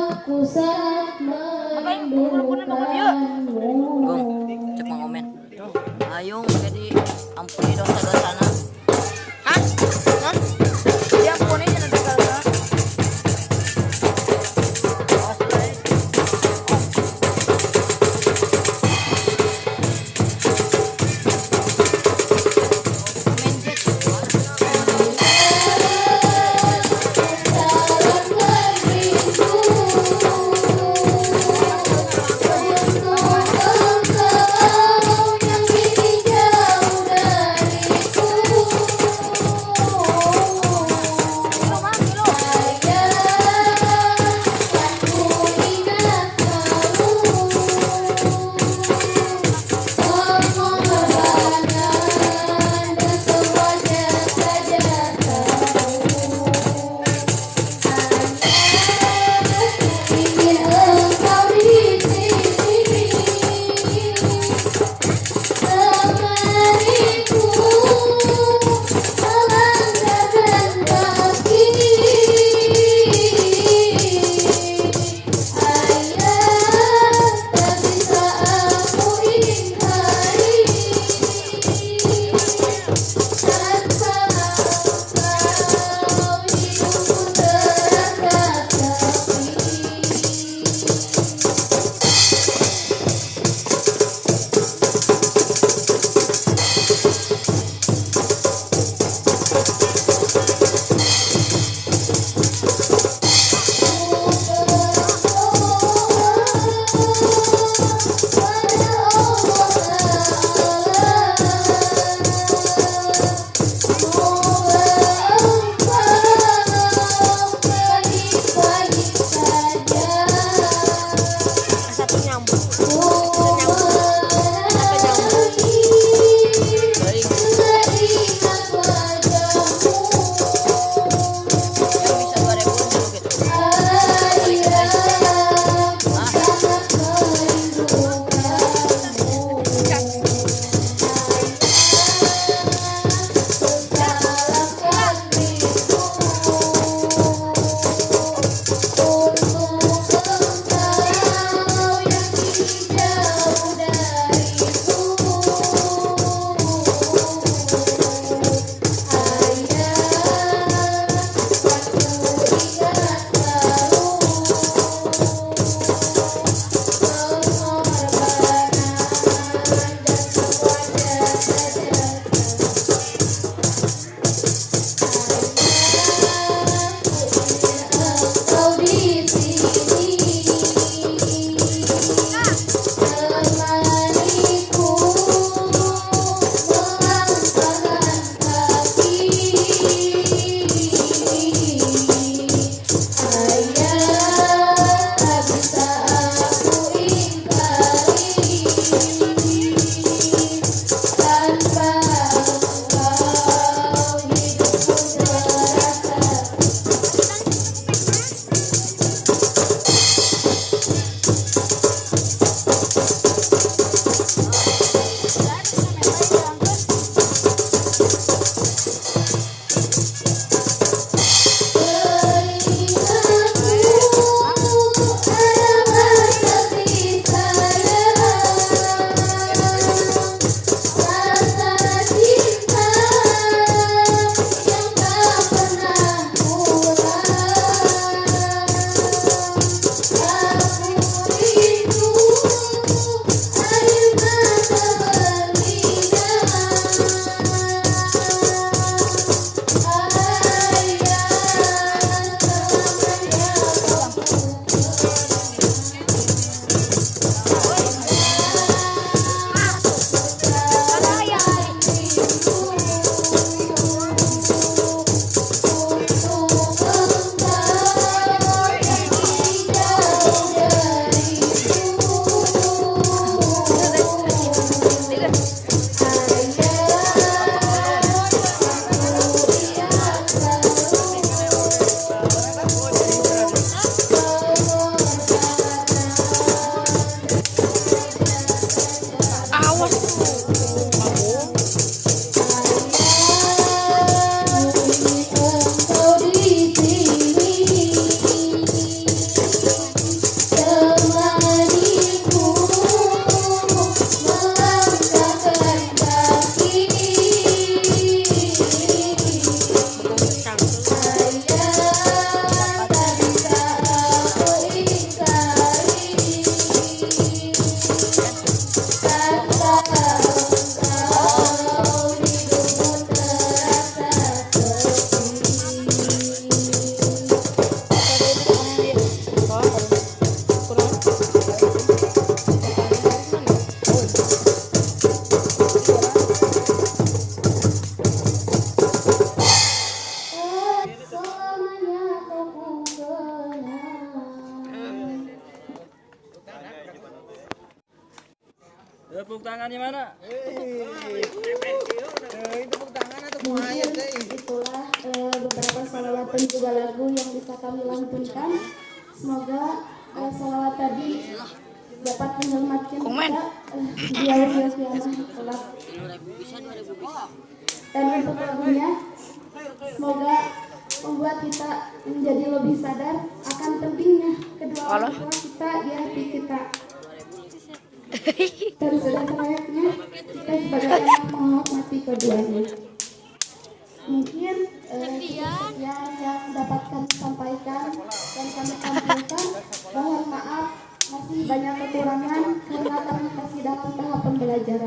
aku sangat merindukanmu. Gong, cek ngomen. Ayo jadi ampuni dosa-dosana. Hah? Non? Diampuni cenah dosa-dosa. Engkau yang kini jauh dariku. Tepuk tangannya mana? Tepuk tangan atau mau Mungkin ayat deh. itulah beberapa salawat dan juga lagu yang bisa kami lantunkan. Semoga salawat tadi dapat menyelamatkan kita di yaumil qiyamah kelak. Bisa 2000 bisa. Dan untuk lagunya, semoga membuat kita menjadi lebih sadar akan pentingnya kedua orang tua kita di hati kita. Dan sudah selayaknya kita sebagai anak menghormati keduanya. Mungkin sekian yang dapat kami sampaikan dan kami tampilkan. Mohon maaf masih banyak kekurangan karena kami masih dalam tahap pembelajaran.